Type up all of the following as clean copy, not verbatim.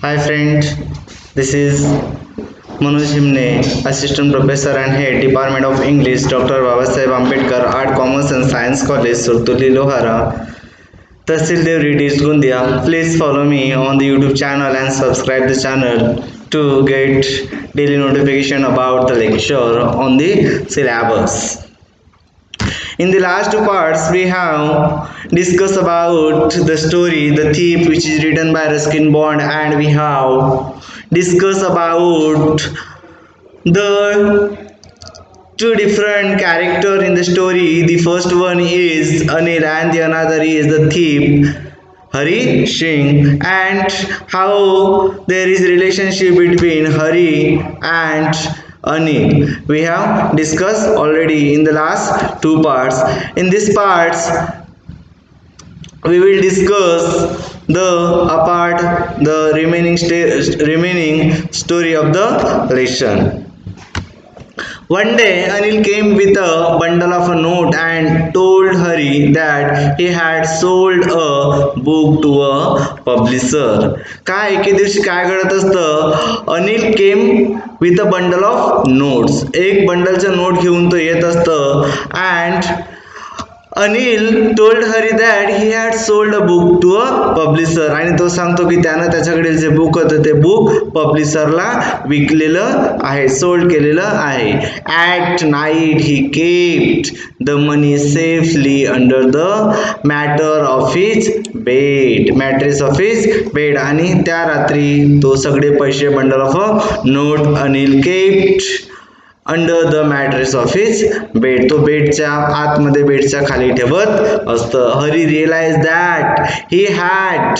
Hi friend, this is Manoj Himne, Assistant Professor and Head Department of English, Dr. Babasaheb Ambedkar Art, Commerce and Science College, Surtuli Lohara, Tahsil Dev Redis Gundia. Please follow me on the YouTube channel and subscribe the channel to get daily notification about the lecture on the syllabus. In the last two parts, we have discussed about the story, The Thief, which is written by Ruskin Bond, and we have discussed about the two different characters in the story. The first one is Anil, and the another is the thief, Hari Singh, and how there is relationship between Hari and Anil. We have discussed already in the last two parts. In this parts, we will discuss the remaining story of the lesson. One day, Anil came with a bundle of a note and told Hari that he had sold a book to a publisher. काय एके दिवशी काय घडत असतं, Anil came with a bundle of notes. एक बंडलचं note घेऊन तो येत असतं and Anil told Hari that he had sold a book to a publisher. आणि तो सांगतो की त्यानं त्याच्याकडे जे बुक होतं ते बुक पब्लिशरला विकलेलं आहे, सोल्ड केलेलं आहे. At night he kept the money safely under the matter of his bed, mattress of his bed. आणि त्या रात्री तो सगळे पैसे bundle of note Anil kept under the mattress of his bed. तो बेडच्या आतमध्ये बेडच्या खाली ठेवत असतं. Hari realize that he had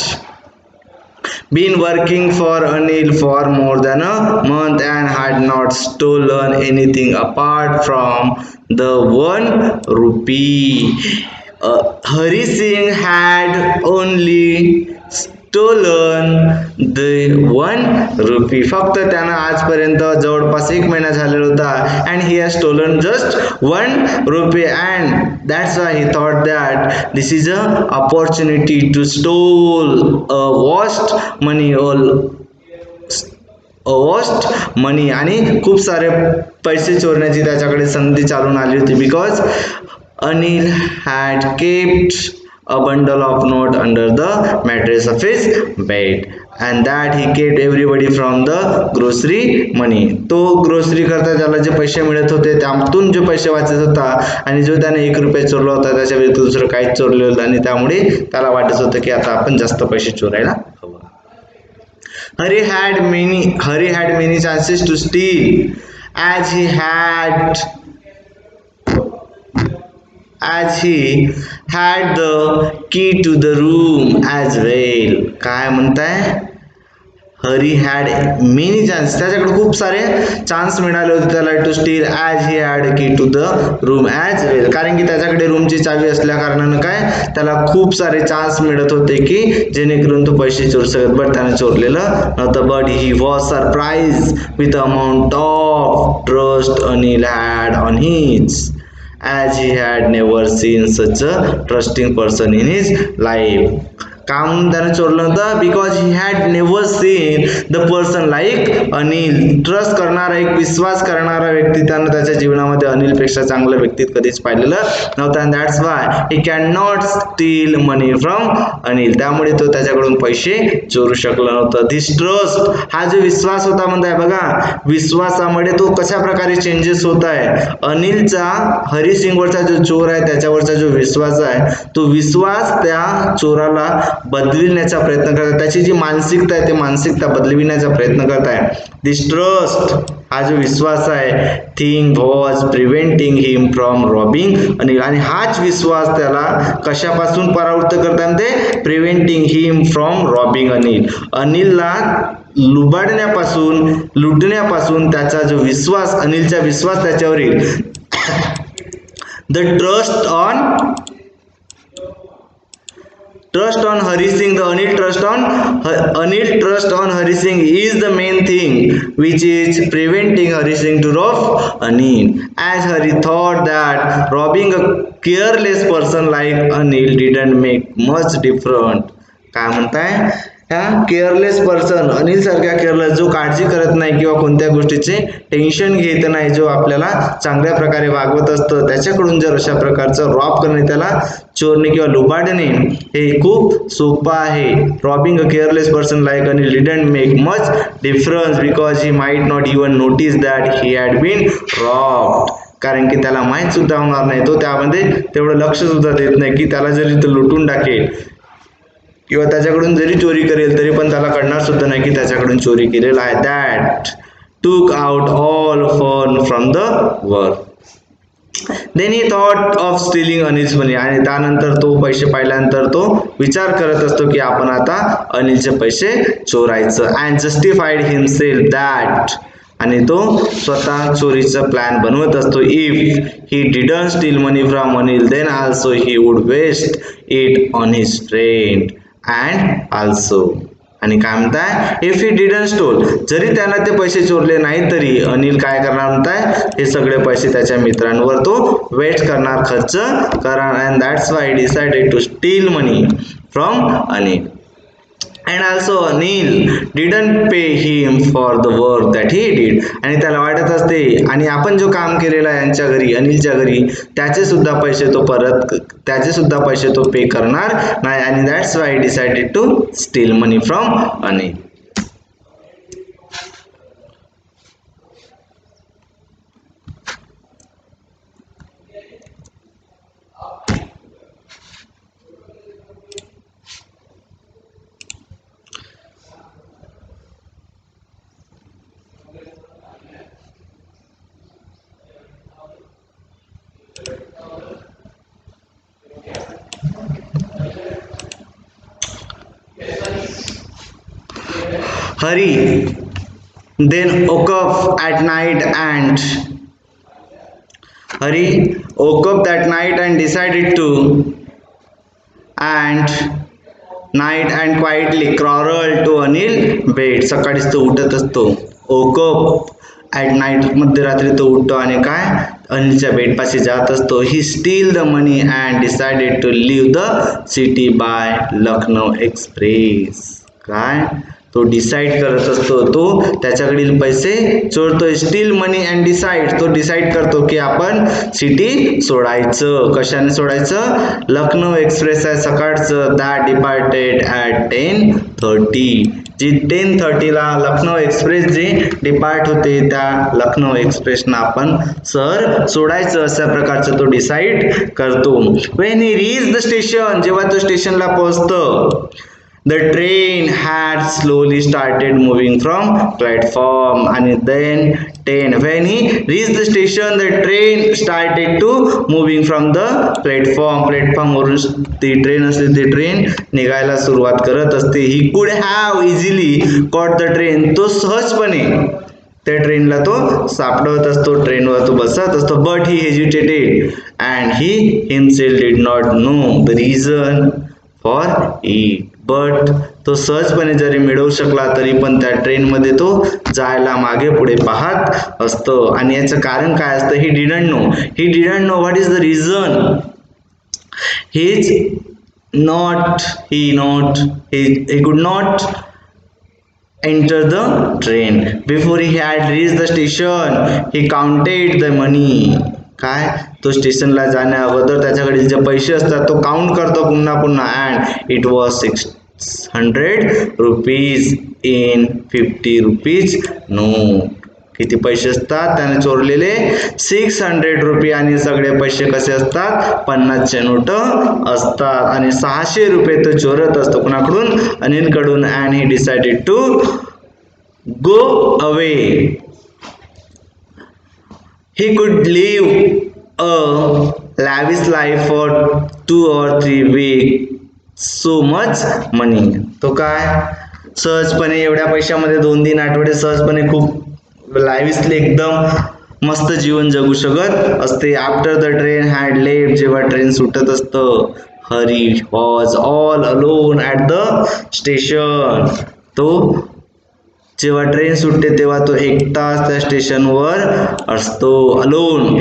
been working for Anil for more than a month and had not stolen anything apart from the 1 rupee. Hari Singh had only stolen the 1 rupee. फक्त त्यानं आजपर्यंत जवळपास 1 महिना झालेला होता and he has stolen just 1 rupee and that's why he thought that this is a opportunity to stole a vast money आणि खूप सारे पैसे चोरण्याची त्याच्याकडे संधी चालून आली होती. Because Anil had kept a bundle of note under the mattress of his bed and that he kept everybody from the grocery money. तो ग्रोसरी करता त्याला जे पैसे मिळत होते त्यातून जो पैसे वाचत होता आणि जो त्याने 1 रुपया चोरला होता त्याच्या व्यतिरिक्त दुसरं काहीच चोरलेलं होतं आणि त्यामुळे त्याला वाटत होतं की आता आपण जास्त पैसे चोरायला हवं. Hari had many chances to steal as he had the key to the room as well. काय म्हणताय, हरी हॅड मेनी चान्स, त्याच्याकडे खूप सारे चान्स मिळाले होते त्याला to steal as he had key to the room as well. कारण की त्याच्याकडे रूमची चावी असल्या कारणानं काय त्याला खूप सारे चान्स मिळत होते की जेणेकरून तो पैसे चोरू शकत. बट त्याने चोरलेलं नव्हतं. But he was surprise with amount of trust Anil had on his as he had never seen such a trusting person in his life. का म्हणून त्याने चोरलं होतं? Because he had never seen the person like Anil. Trust करणारा, एक विश्वास करणारा व्यक्ती त्यानं त्याच्या जीवनामध्ये अनिलपेक्षा चांगल्या व्यक्तीत कधीच पाहिलेलं नव्हतं. And that's why he can not steel money from Anil. त्यामुळे तो त्याच्याकडून पैसे चोरू शकला नव्हता. धिस ट्रस्ट, हा जो विश्वास होता म्हणताय बघा, विश्वासामुळे तो कशा प्रकारे चेंजेस होत आहे. अनिलचा हरी सिंगवरचा जो चोर आहे त्याच्यावरचा जो विश्वास आहे तो विश्वास त्या चोराला बदलविण्याचा प्रयत्न करत आहे. त्याची जी मानसिकता आहे ते मानसिकता बदलविण्याचा प्रयत्न करत आहे. दिस ट्रस्ट, हा जो विश्वास आहे, thing was preventing him from robbing Anil. आणि हाच विश्वास त्याला कशापासून परावृत्त करतात ते preventing him from robbing Anil. अनिलला लुटण्यापासून त्याचा जो विश्वास, अनिलचा विश्वास त्याच्यावरील the trust on Hari Singh, the Anil trust on Hari Singh is the main thing which is preventing Hari Singh to rob Anil. As Hari thought that robbing a careless person like Anil didn't make much difference. काय म्हणताय, ह्या careless person, Anil सारख्या careless, जो काळजी करत नाही किंवा कोणत्या गोष्टीचे टेन्शन घेत नाही, जो आपल्याला चांगल्या प्रकारे वागवत असतं, त्याच्याकडून जर अशा प्रकारचं रॉब करणे, त्याला चोरणे किंवा लुबाडणे हे खूप सोपं आहे. Robbing a careless person like Anil didn't make much difference because he might not even notice that he had been robbed. कारण की त्याला माहीत सुद्धा होणार नाही, तो त्यामध्ये तेवढं लक्ष सुद्धा देत नाही की त्याला जरी तो लुटून टाकेल किंवा त्याच्याकडून जरी चोरी करेल तरी पण त्याला कळणार सुद्धा नाही की त्याच्याकडून चोरी केलेला आहे. That took out all fun from the work. Then he thought of stealing Anil's money. आणि त्यानंतर तो पैसे पाहिल्यानंतर तो विचार करत असतो की आपण आता अनिलचे पैसे चोरायचं. And justified himself that. आणि तो स्वतः चोरीचा प्लॅन बनवत असतो. If he didn't steal money from Anil then also he would waste it on his friend and also. आणि काय म्हणताय, इफ ही डिडंट स्टोल, जरी त्यानं ते पैसे चोरले नाही तरी अनिल काय करणार म्हणताय, हे सगळे पैसे त्याच्या मित्रांवर तो वेस्ट करणार, खर्च करणार. And that's why he decided to steal money from Anil. And also Anil didn't pay him for the work that he did. आणि त्याला वाटत असते आणि आपण जो काम केलेला आहे यांच्या घरी, अनिलच्या घरी, त्याचे सुद्धा पैसे तो पे करणार नाही. आणि that's why decided to steal money from Anil. Hari then woke up at night and Hari woke up that night and decided to and quietly crawled to Anil bed. सकाळीच तो उठत असतो. woke up at night, मध्यरात्री तो उठतो आणि काय अनिलच्या बेडपाशी जात असतो. he steal the money and decided to leave the city by Lucknow express. काय तो डिसाइड करत असतो, तो त्याच्याकडील पैसे चोरतोय. स्टील मनी अँड डिसाइड, तो डिसाइड करतो की आपण सिटी सोडायचं. कशाने सोडायचं, लखनौ एक्सप्रेस आहे सकाळचं, दॅट डिपार्टेड ॲट 10:30. जी 10:30 ला लखनौ एक्सप्रेस जी डिपार्ट होते, त्या लखनौ एक्सप्रेसना आपण सर सोडायचं, अशा प्रकारचं तो डिसाइड करतो. When he reach the station, जेव्हा तो स्टेशनला पोहोचतो, the train had slowly started moving from platform. आणि then 10 when he reached the station the train started to moving from the platform. Platform वरून ती ट्रेन असते, ती ट्रेन निघायला सुरुवात करत असते. he could have easily caught the train, तो सहजपणे त्या ट्रेनला तो सापडत असतो, ट्रेनवर तो बसत असतो. but he hesitated and he himself did not know the reason for it. But तो सहजपणे जरी मिळवू शकला तरी पण त्या ट्रेनमध्ये तो जायला मागे पुढे पाहत असतो. आणि याचं कारण काय असतं, he didn't know what is the reason. he could not enter the train. Before he had reached the station he counted the money. काय तो स्टेशनला जाण्या अगोदर त्याच्याकडे जे पैसे असतात तो काउंट करतो पुन्हा. And it was 600 rupees in 50 rupees note. किती पैसे असतात त्याने चोरलेले, 600 रुपये. आणि सगळे पैसे कसे असतात, 50चे नोट असतात. आणि 600 रुपये तो चोरत असतो कुणाकडून, अनिलकडून. And he decided to go away. He could live a lavish life for 2 or 3 weeks. So much money. तो काय सहजपणे एवढ्या पैशामध्ये 2-3 आठवडे सहजपणे खूप लाविशली एकदम मस्त जीवन जगू शकत असते. After the train had left, जेव्हा ट्रेन सुटत असतं, Hari was all alone at the station. तो जेव्हा ट्रेन सुटते तेव्हा तो एकटाच त्या स्टेशनवर असतो.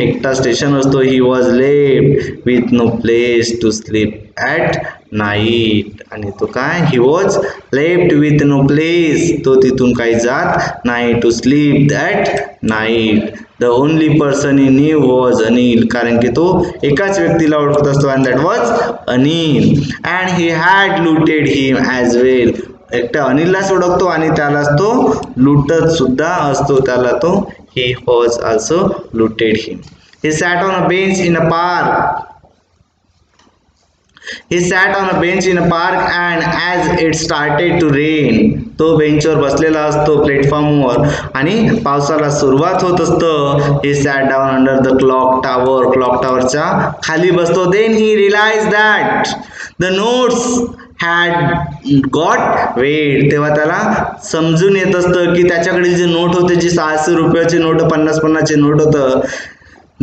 एकटा स्टेशन असतो. He was left with no place to sleep at night. आणि तो काय, he was left with no place, तो तिथून काही जात नाही, to sleep that night. The only person he knew was Anil, कारण की तो एकाच व्यक्तीला ओळखत असतो, and that was Anil. And he had looted him as well, एकट्या अनिललाच ओळखतो आणि त्यालाच तो लुटत सुद्धा असतो, त्याला तो he was also looted him. He sat on a bench in a park. He sat on a bench in a park and as it started to rain, तो बेंचवर बसलेला असतो प्लॅटफॉर्मवर आणि पावसाला सुरुवात होत असतं. He sat down under the clock tower, clock टॉवरच्या खाली बसतो. Then he realized that the notes had got weight, तेव्हा त्याला समजून येत असतं की त्याच्याकडील जे नोट होते, जी 600 रुपयाची नोट, 50-50चे नोट होतं,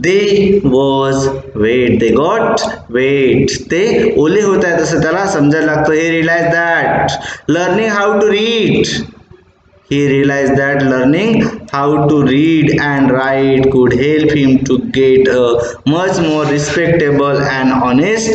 they was weight, they got weight, ते ओले होत आहेत असं त्याला समजायला लागतं. He realized that learning how to read, he realized that learning how to read and write could help him to get a much more respectable and honest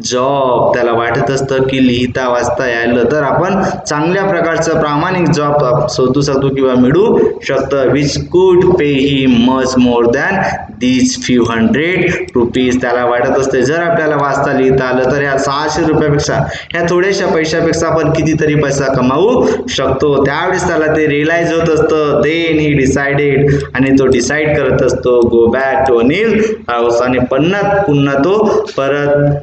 job. त्याला वाटत असतं की लिहिता वाचता यायला तर आपण चांगल्या प्रकारचं प्रामाणिक जॉब शोधू शकतो किंवा मिळू शकतं, which could pay him much more than these few hundred rupees. त्याला वाटत असते जर आपल्याला वाचता लिहिता आलं तर ह्या 600 रुपयापेक्षा, ह्या थोड्याशा पैशापेक्षा आपण कितीतरी पैसा कमावू शकतो. त्यावेळेस त्याला ते रिअलाइज होत असतं. देन ही डिसाइडेड, आणि तो डिसाइड करत असतो, go back to Anil house, आणि पुन्हा तो परत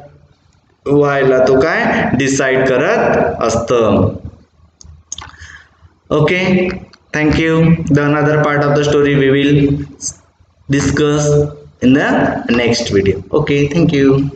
व्हायला तो काय डिसाइड करत असतं. Okay, thank you. The another part of the story we will discuss in the next video. Okay, thank you.